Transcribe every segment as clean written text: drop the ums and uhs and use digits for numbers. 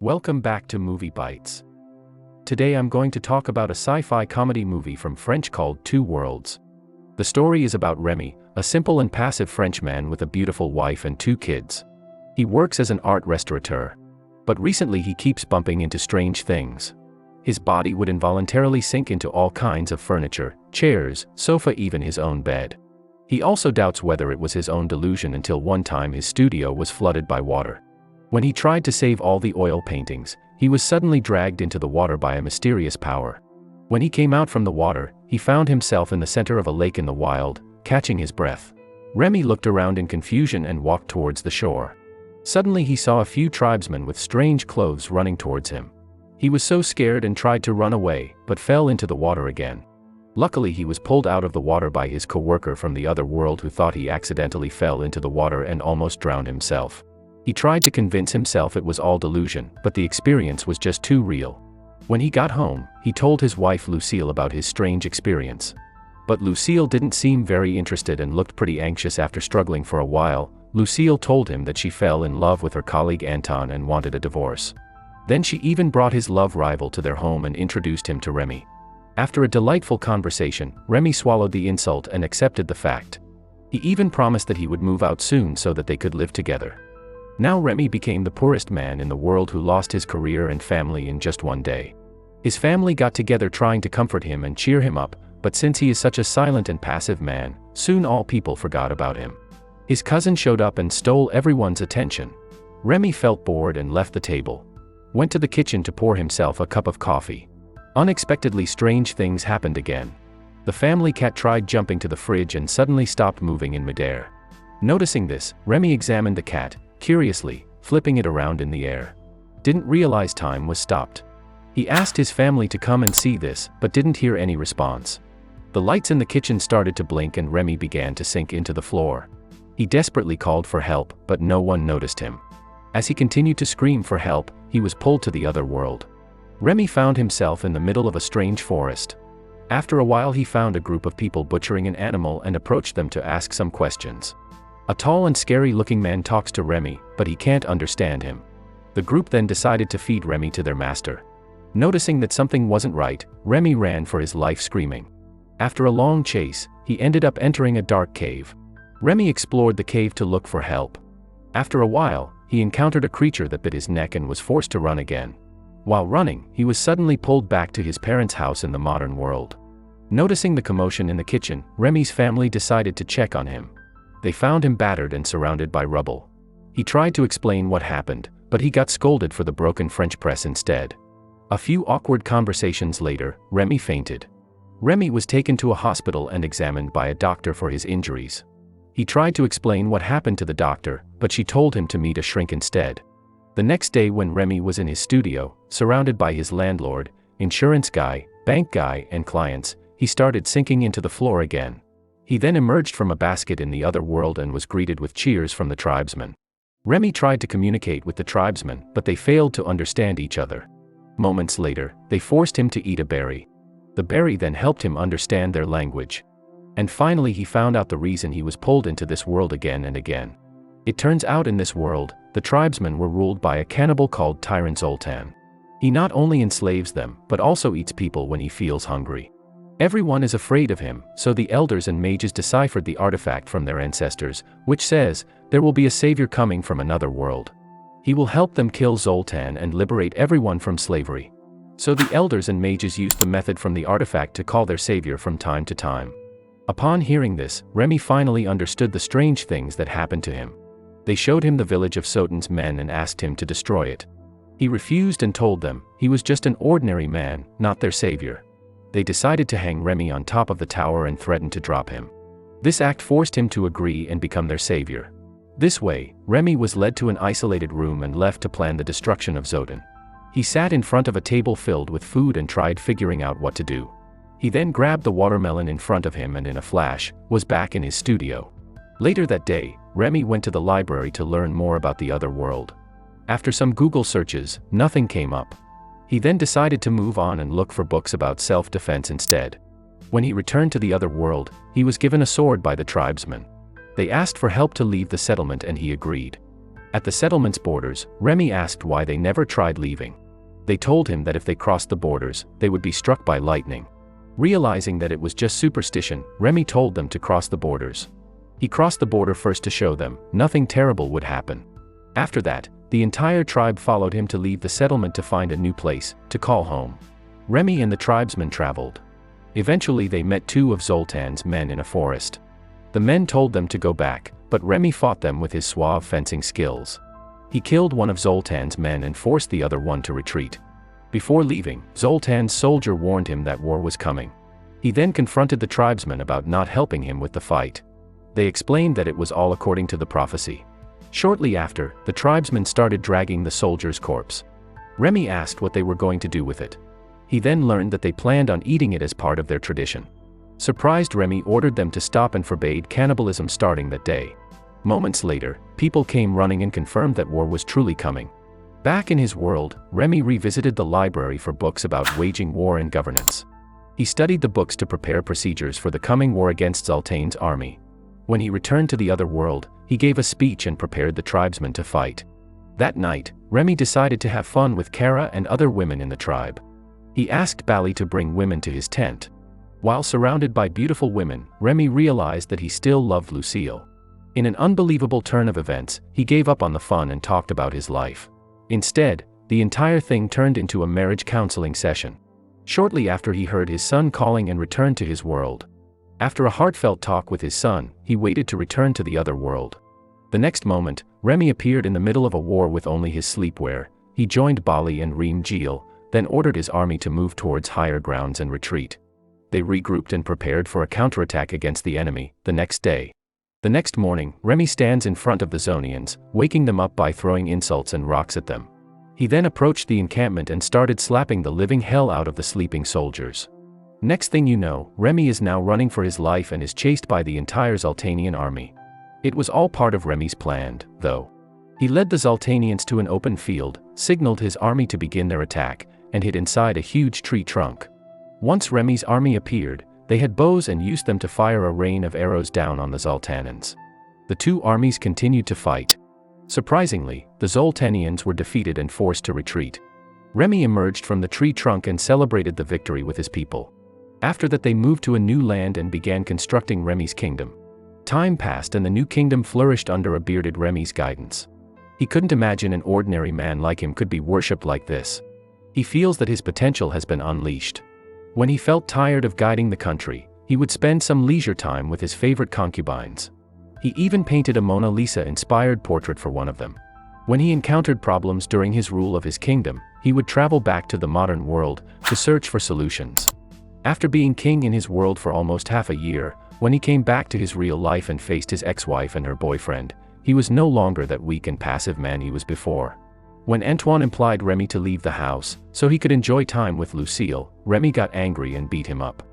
Welcome back to Movie Bites. Today I'm going to talk about a sci-fi comedy movie from French called Two Worlds. The story is about Remy, a simple and passive French man with a beautiful wife and two kids. He works as an art restaurateur. But recently he keeps bumping into strange things. His body would involuntarily sink into all kinds of furniture, chairs, sofa, even his own bed. He also doubts whether it was his own delusion until one time his studio was flooded by water. When he tried to save all the oil paintings, he was suddenly dragged into the water by a mysterious power. When he came out from the water, he found himself in the center of a lake in the wild, catching his breath. Remy looked around in confusion and walked towards the shore. Suddenly he saw a few tribesmen with strange clothes running towards him. He was so scared and tried to run away, but fell into the water again. Luckily he was pulled out of the water by his co-worker from the other world who thought he accidentally fell into the water and almost drowned himself. He tried to convince himself it was all delusion, but the experience was just too real. When he got home, he told his wife Lucille about his strange experience. But Lucille didn't seem very interested and looked pretty anxious. After struggling for a while, Lucille told him that she fell in love with her colleague Anton and wanted a divorce. Then she even brought his love rival to their home and introduced him to Remy. After a delightful conversation, Remy swallowed the insult and accepted the fact. He even promised that he would move out soon so that they could live together. Now Remy became the poorest man in the world who lost his career and family in just one day. His family got together trying to comfort him and cheer him up, but since he is such a silent and passive man, soon all people forgot about him. His cousin showed up and stole everyone's attention. Remy felt bored and left the table. Went to the kitchen to pour himself a cup of coffee. Unexpectedly, strange things happened again. The family cat tried jumping to the fridge and suddenly stopped moving in midair. Noticing this, Remy examined the cat, curiously, flipping it around in the air. Didn't realize time was stopped. He asked his family to come and see this, but didn't hear any response. The lights in the kitchen started to blink and Remy began to sink into the floor. He desperately called for help, but no one noticed him. As he continued to scream for help, he was pulled to the other world. Remy found himself in the middle of a strange forest. After a while he found a group of people butchering an animal and approached them to ask some questions. A tall and scary-looking man talks to Remy, but he can't understand him. The group then decided to feed Remy to their master. Noticing that something wasn't right, Remy ran for his life screaming. After a long chase, he ended up entering a dark cave. Remy explored the cave to look for help. After a while, he encountered a creature that bit his neck and was forced to run again. While running, he was suddenly pulled back to his parents' house in the modern world. Noticing the commotion in the kitchen, Remy's family decided to check on him. They found him battered and surrounded by rubble. He tried to explain what happened, but he got scolded for the broken French press instead. A few awkward conversations later, Remy fainted. Remy was taken to a hospital and examined by a doctor for his injuries. He tried to explain what happened to the doctor, but she told him to meet a shrink instead. The next day when Remy was in his studio, surrounded by his landlord, insurance guy, bank guy, and clients, he started sinking into the floor again. He then emerged from a basket in the other world and was greeted with cheers from the tribesmen. Remy tried to communicate with the tribesmen, but they failed to understand each other. Moments later, they forced him to eat a berry. The berry then helped him understand their language. And finally he found out the reason he was pulled into this world again and again. It turns out in this world, the tribesmen were ruled by a cannibal called Tyrant Zoltan. He not only enslaves them, but also eats people when he feels hungry. Everyone is afraid of him, so the elders and mages deciphered the artifact from their ancestors, which says, there will be a savior coming from another world. He will help them kill Zoltan and liberate everyone from slavery. So the elders and mages used the method from the artifact to call their savior from time to time. Upon hearing this, Remy finally understood the strange things that happened to him. They showed him the village of Sotan's men and asked him to destroy it. He refused and told them he was just an ordinary man, not their savior. They decided to hang Remy on top of the tower and threatened to drop him. This act forced him to agree and become their savior. This way, Remy was led to an isolated room and left to plan the destruction of Zotan. He sat in front of a table filled with food and tried figuring out what to do. He then grabbed the watermelon in front of him and in a flash, was back in his studio. Later that day, Remy went to the library to learn more about the other world. After some Google searches, nothing came up. He then decided to move on and look for books about self-defense instead. When he returned to the other world, he was given a sword by the tribesmen. They asked for help to leave the settlement and he agreed. At the settlement's borders, Remy asked why they never tried leaving. They told him that if they crossed the borders, they would be struck by lightning. Realizing that it was just superstition, Remy told them to cross the borders. He crossed the border first to show them nothing terrible would happen. After that, the entire tribe followed him to leave the settlement to find a new place to call home. Remy and the tribesmen traveled. Eventually they met two of Zoltan's men in a forest. The men told them to go back, but Remy fought them with his suave fencing skills. He killed one of Zoltan's men and forced the other one to retreat. Before leaving, Zoltan's soldier warned him that war was coming. He then confronted the tribesmen about not helping him with the fight. They explained that it was all according to the prophecy. Shortly after, the tribesmen started dragging the soldier's corpse. Remy asked what they were going to do with it. He then learned that they planned on eating it as part of their tradition. Surprised, Remy ordered them to stop and forbade cannibalism starting that day. Moments later, people came running and confirmed that war was truly coming. Back in his world, Remy revisited the library for books about waging war and governance. He studied the books to prepare procedures for the coming war against Zoltan's army. When he returned to the other world, he gave a speech and prepared the tribesmen to fight. That night, Remy decided to have fun with Kara and other women in the tribe. He asked Bali to bring women to his tent. While surrounded by beautiful women, Remy realized that he still loved Lucille. In an unbelievable turn of events, he gave up on the fun and talked about his life. Instead, the entire thing turned into a marriage counseling session. Shortly after, he heard his son calling and returned to his world. After a heartfelt talk with his son, he waited to return to the other world. The next moment, Remy appeared in the middle of a war with only his sleepwear. He joined Bali and Reem Jeel, then ordered his army to move towards higher grounds and retreat. They regrouped and prepared for a counterattack against the enemy the next day. The next morning, Remy stands in front of the Zonians, waking them up by throwing insults and rocks at them. He then approached the encampment and started slapping the living hell out of the sleeping soldiers. Next thing you know, Remy is now running for his life and is chased by the entire Zoltanian army. It was all part of Remy's plan, though. He led the Zoltanians to an open field, signaled his army to begin their attack, and hid inside a huge tree trunk. Once Remy's army appeared, they had bows and used them to fire a rain of arrows down on the Zoltanans. The two armies continued to fight. Surprisingly, the Zoltanians were defeated and forced to retreat. Remy emerged from the tree trunk and celebrated the victory with his people. After that, they moved to a new land and began constructing Remy's kingdom. Time passed and the new kingdom flourished under a bearded Remy's guidance. He couldn't imagine an ordinary man like him could be worshipped like this. He feels that his potential has been unleashed. When he felt tired of guiding the country, he would spend some leisure time with his favorite concubines. He even painted a Mona Lisa-inspired portrait for one of them. When he encountered problems during his rule of his kingdom, he would travel back to the modern world to search for solutions. After being king in his world for almost half a year, when he came back to his real life and faced his ex-wife and her boyfriend, he was no longer that weak and passive man he was before. When Antoine implored Remy to leave the house so he could enjoy time with Lucille, Remy got angry and beat him up.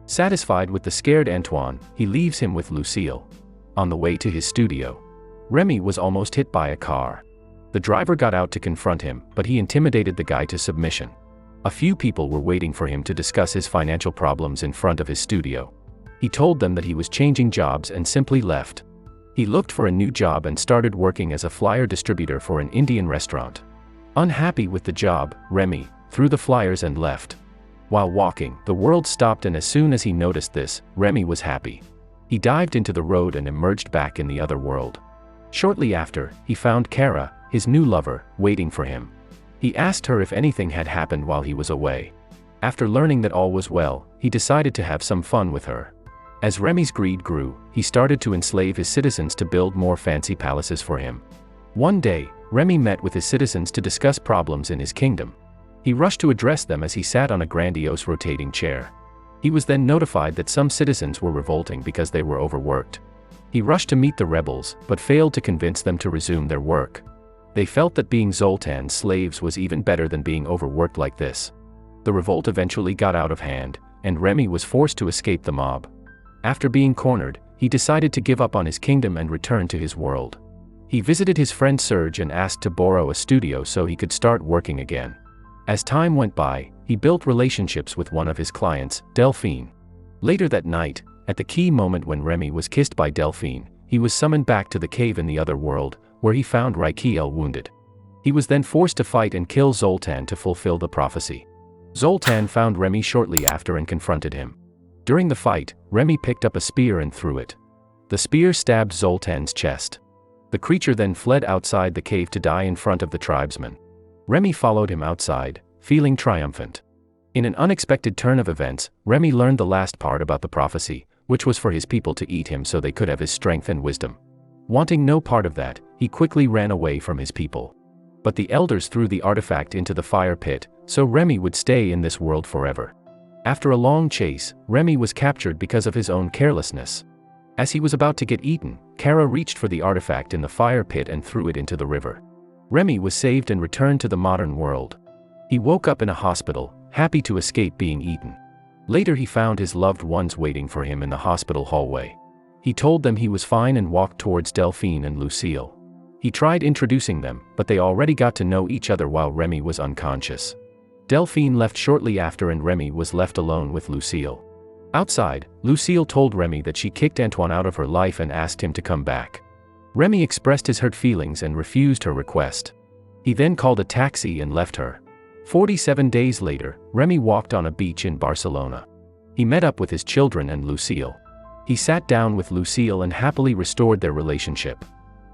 Satisfied with the scared Antoine, he leaves him with Lucille. On the way to his studio, Remy was almost hit by a car. The driver got out to confront him, but he intimidated the guy to submission. A few people were waiting for him to discuss his financial problems in front of his studio. He told them that he was changing jobs and simply left. He looked for a new job and started working as a flyer distributor for an Indian restaurant. Unhappy with the job, Remy threw the flyers and left. While walking, the world stopped, and as soon as he noticed this, Remy was happy. He dived into the road and emerged back in the other world. Shortly after, he found Kara, his new lover, waiting for him. He asked her if anything had happened while he was away. After learning that all was well, he decided to have some fun with her. As Remy's greed grew, he started to enslave his citizens to build more fancy palaces for him. One day, Remy met with his citizens to discuss problems in his kingdom. He rushed to address them as he sat on a grandiose rotating chair. He was then notified that some citizens were revolting because they were overworked. He rushed to meet the rebels, but failed to convince them to resume their work. They felt that being Zoltan's slaves was even better than being overworked like this. The revolt eventually got out of hand, and Remy was forced to escape the mob. After being cornered, he decided to give up on his kingdom and return to his world. He visited his friend Serge and asked to borrow a studio so he could start working again. As time went by, he built relationships with one of his clients, Delphine. Later that night, at the key moment when Remy was kissed by Delphine, he was summoned back to the cave in the other world, where he found Rakiel wounded. He was then forced to fight and kill Zoltan to fulfill the prophecy. Zoltan found Remy shortly after and confronted him. During the fight, Remy picked up a spear and threw it. The spear stabbed Zoltan's chest. The creature then fled outside the cave to die in front of the tribesmen. Remy followed him outside, feeling triumphant. In an unexpected turn of events, Remy learned the last part about the prophecy, which was for his people to eat him so they could have his strength and wisdom. Wanting no part of that, he quickly ran away from his people. But the elders threw the artifact into the fire pit, so Remy would stay in this world forever. After a long chase, Remy was captured because of his own carelessness. As he was about to get eaten, Kara reached for the artifact in the fire pit and threw it into the river. Remy was saved and returned to the modern world. He woke up in a hospital, happy to escape being eaten. Later he found his loved ones waiting for him in the hospital hallway. He told them he was fine and walked towards Delphine and Lucille. He tried introducing them, but they already got to know each other while Remy was unconscious. Delphine left shortly after and Remy was left alone with Lucille. Outside, Lucille told Remy that she kicked Antoine out of her life and asked him to come back. Remy expressed his hurt feelings and refused her request. He then called a taxi and left her. 47 days later, Remy walked on a beach in Barcelona. He met up with his children and Lucille. He sat down with Lucille and happily restored their relationship.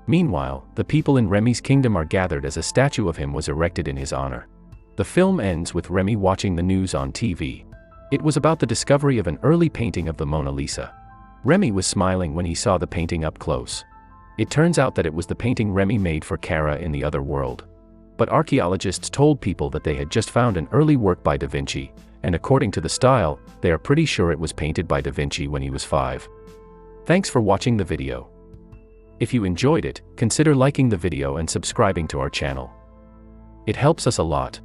Meanwhile, the people in Remy's kingdom are gathered as a statue of him was erected in his honor. The film ends with Remy watching the news on TV. It was about the discovery of an early painting of the Mona Lisa. Remy was smiling when he saw the painting up close. It turns out that it was the painting Remy made for Kara in the other world. But archaeologists told people that they had just found an early work by Da Vinci, and according to the style, they are pretty sure it was painted by Da Vinci when he was 5. Thanks for watching the video. If you enjoyed it, consider liking the video and subscribing to our channel. It helps us a lot.